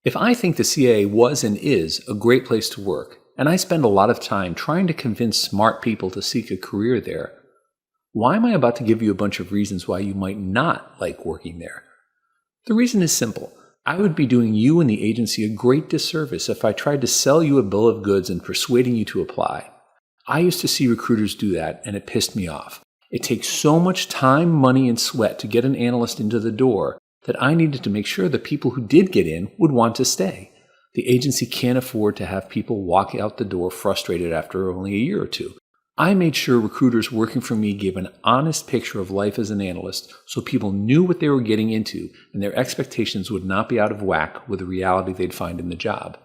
If I think the CIA was and is a great place to work, and I spend a lot of time trying to convince smart people to seek a career there, why am I about to give you a bunch of reasons why you might not like working there? The reason is simple. I would be doing you and the agency a great disservice if I tried to sell you a bill of goods and persuading you to apply. I used to see recruiters do that, and it pissed me off. It takes so much time, money, and sweat to get an analyst into the door that I needed to make sure the people who did get in would want to stay. The agency can't afford to have people walk out the door frustrated after only a year or two. I made sure recruiters working for me gave an honest picture of life as an analyst so people knew what they were getting into and their expectations would not be out of whack with the reality they'd find in the job.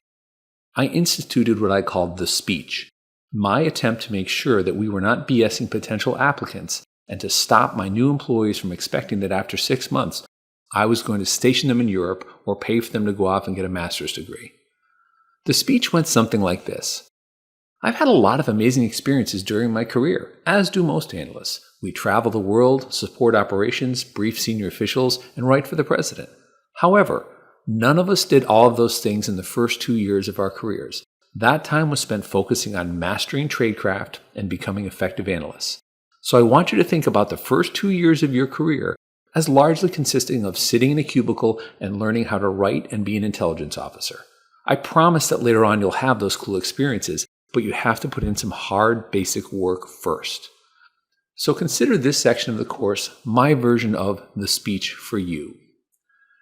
I instituted what I called the speech, my attempt to make sure that we were not BSing potential applicants and to stop my new employees from expecting that after 6 months I was going to station them in Europe or pay for them to go off and get a master's degree. The speech went something like this. I've had a lot of amazing experiences during my career, as do most analysts. We travel the world, support operations, brief senior officials, and write for the president. However, none of us did all of those things in the first 2 years of our careers. That time was spent focusing on mastering tradecraft and becoming effective analysts. So I want you to think about the first 2 years of your career as largely consisting of sitting in a cubicle and learning how to write and be an intelligence officer. I promise that later on you'll have those cool experiences, but you have to put in some hard, basic work first. So consider this section of the course my version of the speech for you.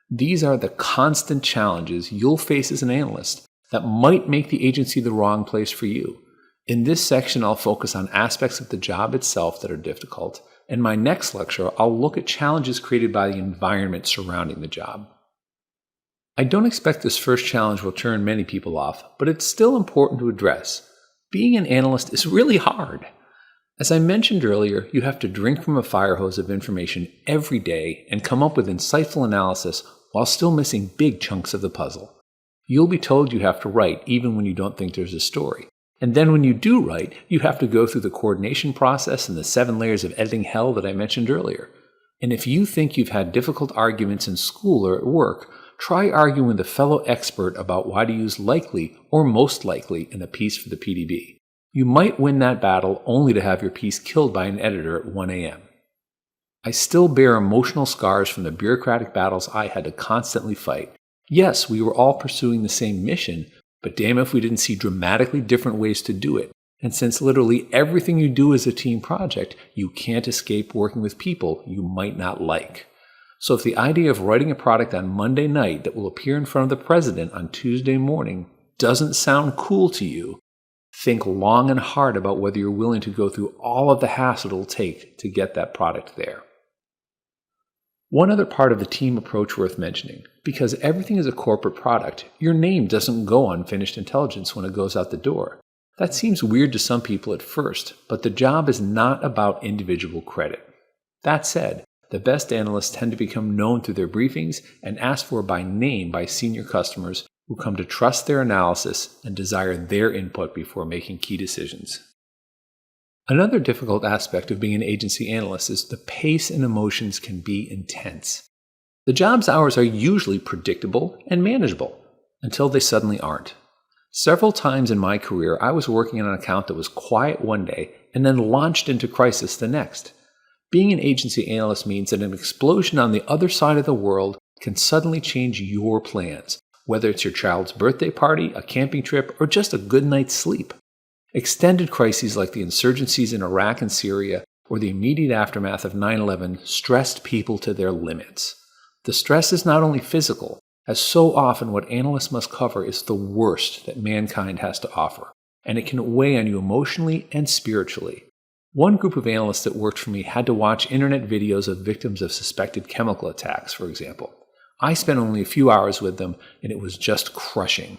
These are the constant challenges you'll face as an analyst that might make the agency the wrong place for you. In this section, I'll focus on aspects of the job itself that are difficult. In my next lecture, I'll look at challenges created by the environment surrounding the job. I don't expect this first challenge will turn many people off, but it's still important to address. Being an analyst is really hard. As I mentioned earlier, you have to drink from a fire hose of information every day and come up with insightful analysis while still missing big chunks of the puzzle. You'll be told you have to write even when you don't think there's a story. And then when you do write, you have to go through the coordination process and the 7 layers of editing hell that I mentioned earlier. And if you think you've had difficult arguments in school or at work, try arguing with a fellow expert about why to use likely or most likely in a piece for the PDB. You might win that battle only to have your piece killed by an editor at 1 a.m. I still bear emotional scars from the bureaucratic battles I had to constantly fight. Yes, we were all pursuing the same mission, but damn if we didn't see dramatically different ways to do it. And since literally everything you do is a team project, you can't escape working with people you might not like. So if the idea of writing a product on Monday night that will appear in front of the president on Tuesday morning doesn't sound cool to you, think long and hard about whether you're willing to go through all of the hassle it'll take to get that product there. One other part of the team approach worth mentioning, because everything is a corporate product, your name doesn't go on finished intelligence when it goes out the door. That seems weird to some people at first, but the job is not about individual credit. That said, the best analysts tend to become known through their briefings and asked for by name by senior customers who come to trust their analysis and desire their input before making key decisions. Another difficult aspect of being an agency analyst is the pace and emotions can be intense. The job's hours are usually predictable and manageable until they suddenly aren't. Several times in my career, I was working on an account that was quiet one day and then launched into crisis the next. Being an agency analyst means that an explosion on the other side of the world can suddenly change your plans, whether it's your child's birthday party, a camping trip, or just a good night's sleep. Extended crises like the insurgencies in Iraq and Syria or the immediate aftermath of 9/11 stressed people to their limits. The stress is not only physical, as so often what analysts must cover is the worst that mankind has to offer, and it can weigh on you emotionally and spiritually. One group of analysts that worked for me had to watch internet videos of victims of suspected chemical attacks, for example. I spent only a few hours with them, and it was just crushing.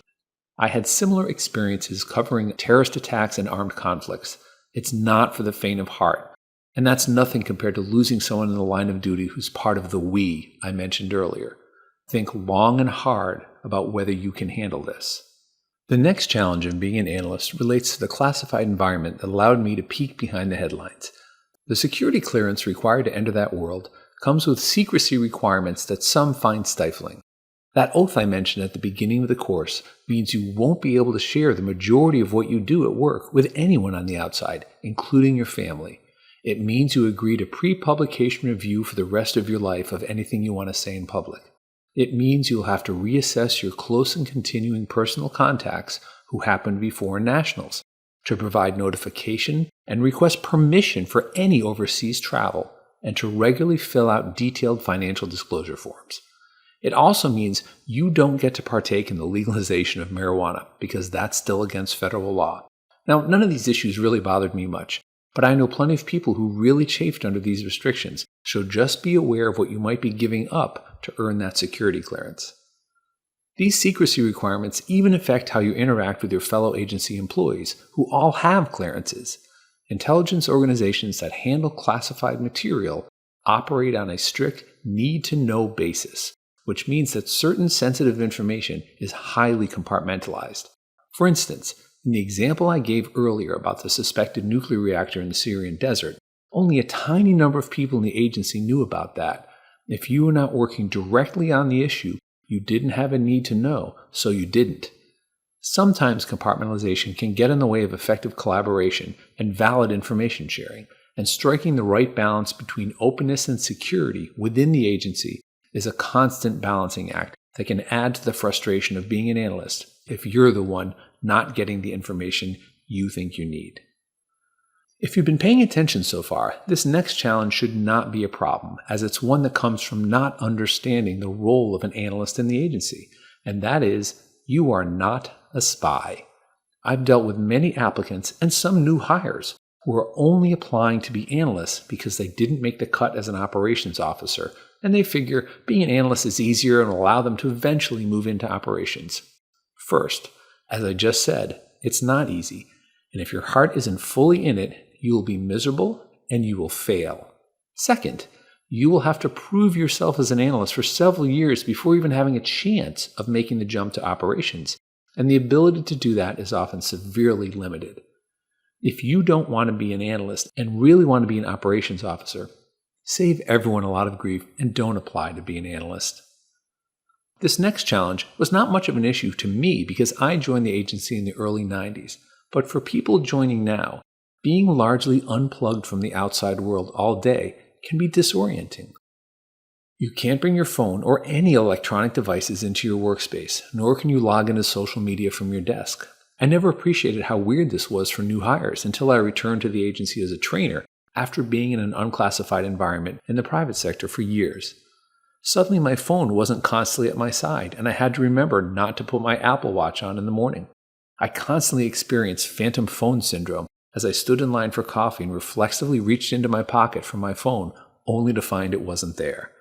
I had similar experiences covering terrorist attacks and armed conflicts. It's not for the faint of heart, and that's nothing compared to losing someone in the line of duty who's part of the we I mentioned earlier. Think long and hard about whether you can handle this. The next challenge in being an analyst relates to the classified environment that allowed me to peek behind the headlines. The security clearance required to enter that world comes with secrecy requirements that some find stifling. That oath I mentioned at the beginning of the course means you won't be able to share the majority of what you do at work with anyone on the outside, including your family. It means you agree to pre-publication review for the rest of your life of anything you want to say in public. It means you'll have to reassess your close and continuing personal contacts who happen to be foreign nationals, to provide notification and request permission for any overseas travel, and to regularly fill out detailed financial disclosure forms. It also means you don't get to partake in the legalization of marijuana because that's still against federal law. Now, none of these issues really bothered me much, but I know plenty of people who really chafed under these restrictions, so just be aware of what you might be giving up to earn that security clearance. These secrecy requirements even affect how you interact with your fellow agency employees, who all have clearances. Intelligence organizations that handle classified material operate on a strict need-to-know basis, which means that certain sensitive information is highly compartmentalized. For instance, in the example I gave earlier about the suspected nuclear reactor in the Syrian desert, only a tiny number of people in the agency knew about that. If you were not working directly on the issue, you didn't have a need to know, so you didn't. Sometimes compartmentalization can get in the way of effective collaboration and valid information sharing, and striking the right balance between openness and security within the agency is a constant balancing act that can add to the frustration of being an analyst if you're the one not getting the information you think you need. If you've been paying attention so far, this next challenge should not be a problem, as it's one that comes from not understanding the role of an analyst in the agency, and that is, you are not a spy. I've dealt with many applicants and some new hires who are only applying to be analysts because they didn't make the cut as an operations officer, and they figure being an analyst is easier and will allow them to eventually move into operations. First, as I just said, it's not easy, and if your heart isn't fully in it, you will be miserable and you will fail. Second, you will have to prove yourself as an analyst for several years before even having a chance of making the jump to operations, and the ability to do that is often severely limited. If you don't want to be an analyst and really want to be an operations officer, save everyone a lot of grief and don't apply to be an analyst. This next challenge was not much of an issue to me because I joined the agency in the early 90s, but for people joining now, being largely unplugged from the outside world all day can be disorienting. You can't bring your phone or any electronic devices into your workspace, nor can you log into social media from your desk. I never appreciated how weird this was for new hires until I returned to the agency as a trainer after being in an unclassified environment in the private sector for years. Suddenly my phone wasn't constantly at my side, and I had to remember not to put my Apple Watch on in the morning. I constantly experienced phantom phone syndrome as I stood in line for coffee and reflexively reached into my pocket for my phone only to find it wasn't there.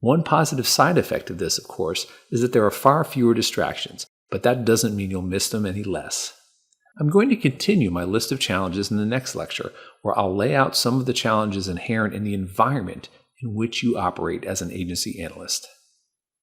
One positive side effect of this, of course, is that there are far fewer distractions, but that doesn't mean you'll miss them any less. I'm going to continue my list of challenges in the next lecture, where I'll lay out some of the challenges inherent in the environment in which you operate as an agency analyst.